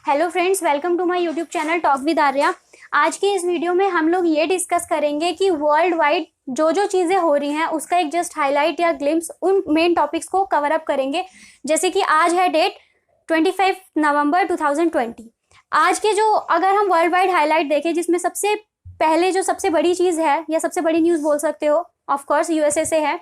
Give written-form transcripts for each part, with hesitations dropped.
Hello friends, welcome to my YouTube channel talk with Arya. आज की इस वीडियो में हम लोग ये डिस्कस करेंगे कि वर्ल्ड वाइड जो जो चीज़ें हो रही हैं उसका एक जस्ट हाईलाइट या ग्लिम्स उन मेन टॉपिक्स को कवर अप करेंगे। जैसे कि आज है डेट 25 नवंबर 2020। आज के जो अगर हम वर्ल्ड वाइड हाईलाइट देखें, जिसमें सबसे पहले जो सबसे बड़ी चीज़ है या सबसे बड़ी न्यूज़ बोल सकते हो, ऑफकोर्स यूएसए से है।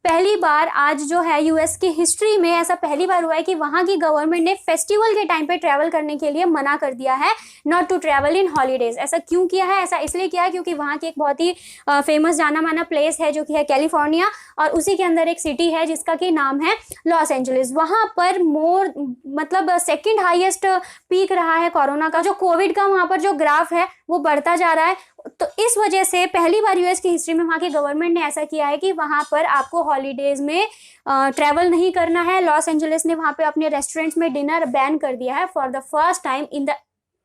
पहली बार आज जो है यूएस की हिस्ट्री में ऐसा पहली बार हुआ है कि वहां की गवर्नमेंट ने फेस्टिवल के टाइम पे ट्रैवल करने के लिए मना कर दिया है, not to travel in holidays. ऐसा क्यों किया है? ऐसा इसलिए किया है क्योंकि वहां की एक बहुत ही फेमस जाना माना प्लेस है जो कि है कैलिफोर्निया, और उसी के अंदर एक सिटी है जिसका कि नाम है लॉस एंजलिस। वहां पर मतलब सेकेंड हाईएस्ट पीक रहा है कोरोना का। जो कोविड का वहां पर जो ग्राफ है वो बढ़ता जा रहा है। तो इस वजह से पहली बार यूएस की हिस्ट्री में वहाँ की गवर्नमेंट ने ऐसा किया है कि वहाँ पर आपको हॉलीडेज में ट्रैवल नहीं करना है। लॉस एंजलिस ने वहाँ पे अपने रेस्टोरेंट्स में डिनर बैन कर दिया है for the first time in the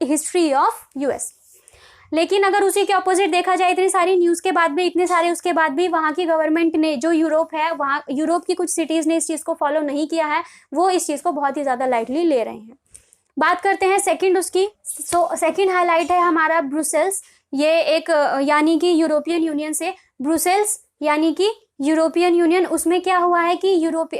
history of US. लेकिन अगर उसी के ऑपोजिट देखा जाए, इतनी सारी न्यूज़ के बाद भी, इतने सारे उसके बाद भी वहाँ की गवर्नमेंट ने, जो यूरोप है, वहाँ यूरोप की कुछ सिटीज़ ने इस चीज़ को फॉलो नहीं किया है। वो इस चीज़ को बहुत ही ज़्यादा लाइटली ले रहे हैं। बात करते हैं सेकंड उसकी। सेकंड हाईलाइट है हमारा ब्रुसेल्स। ये एक यानी कि यूरोपियन यूनियन से ब्रुसेल्स यानी कि यूरोपियन यूनियन। उसमें क्या हुआ है कि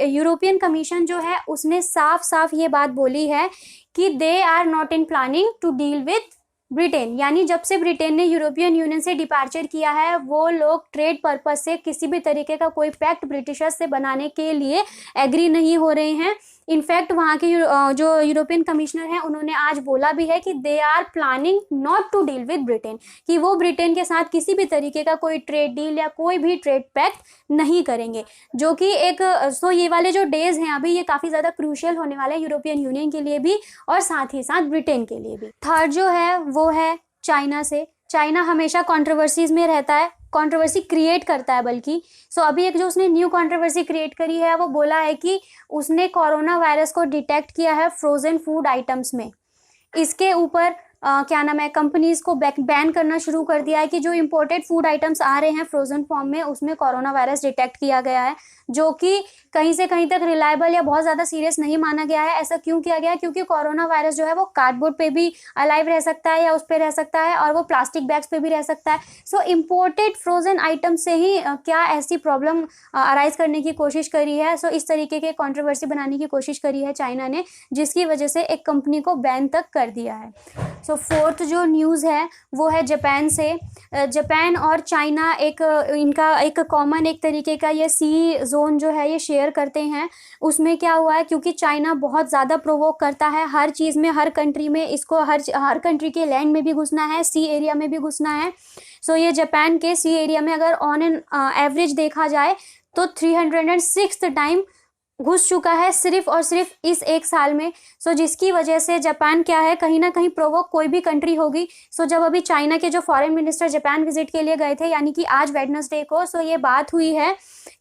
यूरोपियन कमीशन जो है उसने साफ साफ ये बात बोली है कि they are not in planning to deal with Britain. यानी जब से ब्रिटेन ने यूरोपियन यूनियन से डिपार्चर किया है, वो लोग ट्रेड पर्पज से किसी भी तरीके का कोई पैक्ट ब्रिटिशर्स से बनाने के लिए एग्री नहीं हो रहे हैं। इनफैक्ट वहाँ के जो यूरोपियन कमिश्नर हैं उन्होंने आज बोला भी है कि they are planning not to deal with Britain, कि वो ब्रिटेन के साथ किसी भी तरीके का कोई ट्रेड डील या कोई भी ट्रेड पैक्ट नहीं करेंगे। जो कि एक ये वाले जो डेज हैं अभी, ये काफ़ी ज़्यादा क्रूशियल होने वाले हैं यूरोपियन यूनियन के लिए भी और साथ ही साथ ब्रिटेन के लिए भी। थर्ड जो है वो है चाइना से। चाइना हमेशा कंट्रोवर्सीज में रहता है, कंट्रोवर्सी क्रिएट करता है बल्कि। अभी एक जो उसने न्यू कंट्रोवर्सी क्रिएट करी है, वो बोला है कि उसने कोरोना वायरस को डिटेक्ट किया है फ्रोजन फूड आइटम्स में। इसके ऊपर क्या नाम है, कंपनीज को बैन करना शुरू कर दिया है कि जो इंपोर्टेड फूड आइटम्स आ रहे हैं फ्रोजन फॉर्म में, उसमें कोरोना वायरस डिटेक्ट किया गया है, जो कि कहीं से कहीं तक रिलायबल या बहुत ज़्यादा सीरियस नहीं माना गया है। ऐसा क्यों किया गया है? क्योंकि कोरोना वायरस जो है वो कार्डबोर्ड पे भी अलाइव रह सकता है या उस पर रह सकता है, और वो प्लास्टिक बैग्स पे भी रह सकता है। इम्पोर्टेड फ्रोजन आइटम से ही क्या ऐसी प्रॉब्लम अराइज करने की कोशिश करी है। इस तरीके के कंट्रोवर्सी बनाने की कोशिश करी है चाइना ने, जिसकी वजह से एक कंपनी को बैन तक कर दिया है। फोर्थ जो न्यूज़ है वो है जापान से। जापान और चाइना इनका एक कॉमन एक तरीके का ये सी जोन जो है ये शेयर करते हैं। उसमें क्या हुआ है, क्योंकि चाइना बहुत ज़्यादा प्रोवोक करता है हर चीज़ में, हर कंट्री में। इसको हर कंट्री के लैंड में भी घुसना है, सी एरिया में भी घुसना है। ये जापान के सी एरिया में अगर ऑन एन एवरेज देखा जाए तो 306 टाइम घुस चुका है सिर्फ और सिर्फ इस एक साल में। जिसकी वजह से जापान क्या है, कहीं ना कहीं प्रोवोक कोई भी कंट्री होगी। जब अभी चाइना के जो फॉरेन मिनिस्टर जापान विजिट के लिए गए थे, यानी कि आज वेडनेसडे को, ये बात हुई है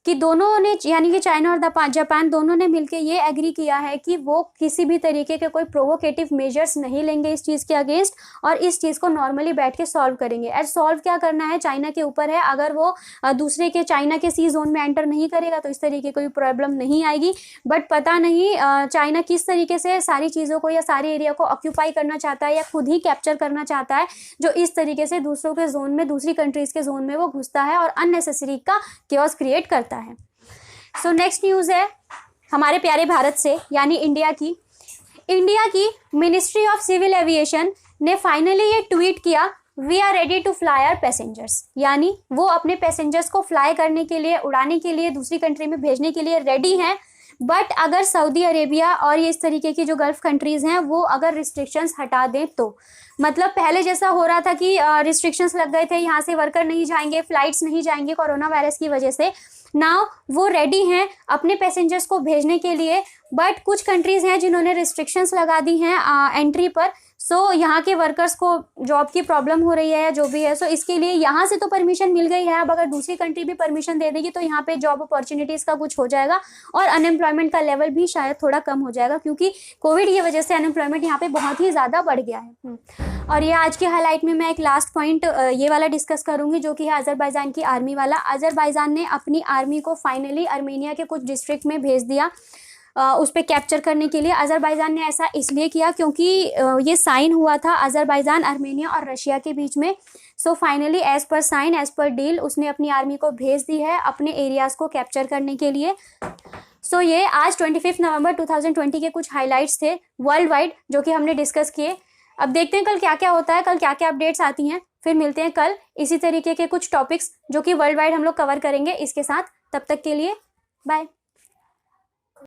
कि दोनों ने, यानी कि चाइना और जापान दोनों ने मिलकर ये एग्री किया है कि वो किसी भी तरीके के कोई प्रोवोकेटिव मेजर्स नहीं लेंगे इस चीज़ के अगेंस्ट, और इस चीज़ को नॉर्मली बैठ के सॉल्व करेंगे। एंड सॉल्व क्या करना है चाइना के ऊपर है। अगर वो दूसरे के चाइना के सी जोन में एंटर नहीं करेगा तो इस तरीके कोई प्रॉब्लम नहीं आएगी। बट पता नहीं चाइना किस तरीके से सारी चीज़ों को या सारी एरिया को ऑक्यूपाई करना चाहता है या खुद ही कैप्चर करना चाहता है, जो इस तरीके से दूसरों के जोन में, दूसरी कंट्रीज़ के जोन में वो घुसता है और अननेसेसरी का केओस क्रिएट करता है। नेक्स्ट न्यूज़ है हमारे प्यारे भारत से, यानी इंडिया की मिनिस्ट्री ऑफ सिविल एविएशन ने फाइनली ये ट्वीट किया, we are ready to fly our passengers. यानी वो अपने पैसेंजर्स को फ्लाई करने के लिए, उड़ाने के लिए, दूसरी कंट्री में भेजने के लिए रेडी हैं। बट अगर सऊदी अरेबिया और ये इस तरीके की जो गल्फ कंट्रीज़ हैं वो अगर रिस्ट्रिक्शंस हटा दें तो, मतलब पहले जैसा हो रहा था कि रिस्ट्रिक्शंस लग गए थे, यहाँ से वर्कर नहीं जाएंगे, फ्लाइट्स नहीं जाएंगे कोरोना वायरस की वजह से। नाउ वो रेडी हैं अपने पैसेंजर्स को भेजने के लिए। बट कुछ कंट्रीज़ हैं जिन्होंने रिस्ट्रिक्शंस लगा दी हैं एंट्री पर। यहाँ के वर्कर्स को जॉब की प्रॉब्लम हो रही है या जो भी है, इसके लिए यहाँ से तो परमिशन मिल गई है। अब अगर दूसरी कंट्री भी परमिशन दे देगी तो यहाँ पे जॉब अपॉर्चुनिटीज़ का कुछ हो जाएगा और अनएम्प्लॉयमेंट का लेवल भी शायद थोड़ा कम हो जाएगा, क्योंकि कोविड की वजह से अनएम्प्लॉयमेंट यहाँ पे बहुत ही ज़्यादा बढ़ गया है। और ये आज के हाईलाइट में मैं एक लास्ट पॉइंट ये वाला डिस्कस करूँगी, जो कि है अजरबैजान की आर्मी वाला। अजरबैजान ने अपनी आर्मी को फाइनली आर्मेनिया के कुछ डिस्ट्रिक्ट में भेज दिया। उस पर कैप्चर करने के लिए। अजरबैजान ने ऐसा इसलिए किया क्योंकि ये साइन हुआ था अजरबैजान, आर्मेनिया और रशिया के बीच में। So finally as per sign, as per deal, उसने अपनी आर्मी को भेज दी है अपने एरियाज को कैप्चर करने के लिए। सो ये आज 25 नवंबर 2020 के कुछ हाइलाइट्स थे वर्ल्ड वाइड जो कि हमने डिस्कस किए। अब देखते हैं कल क्या क्या होता है, कल क्या क्या अपडेट्स आती हैं। फिर मिलते हैं कल इसी तरीके के कुछ टॉपिक्स जो कि वर्ल्ड वाइड हम लोग कवर करेंगे इसके साथ। तब तक के लिए बाय।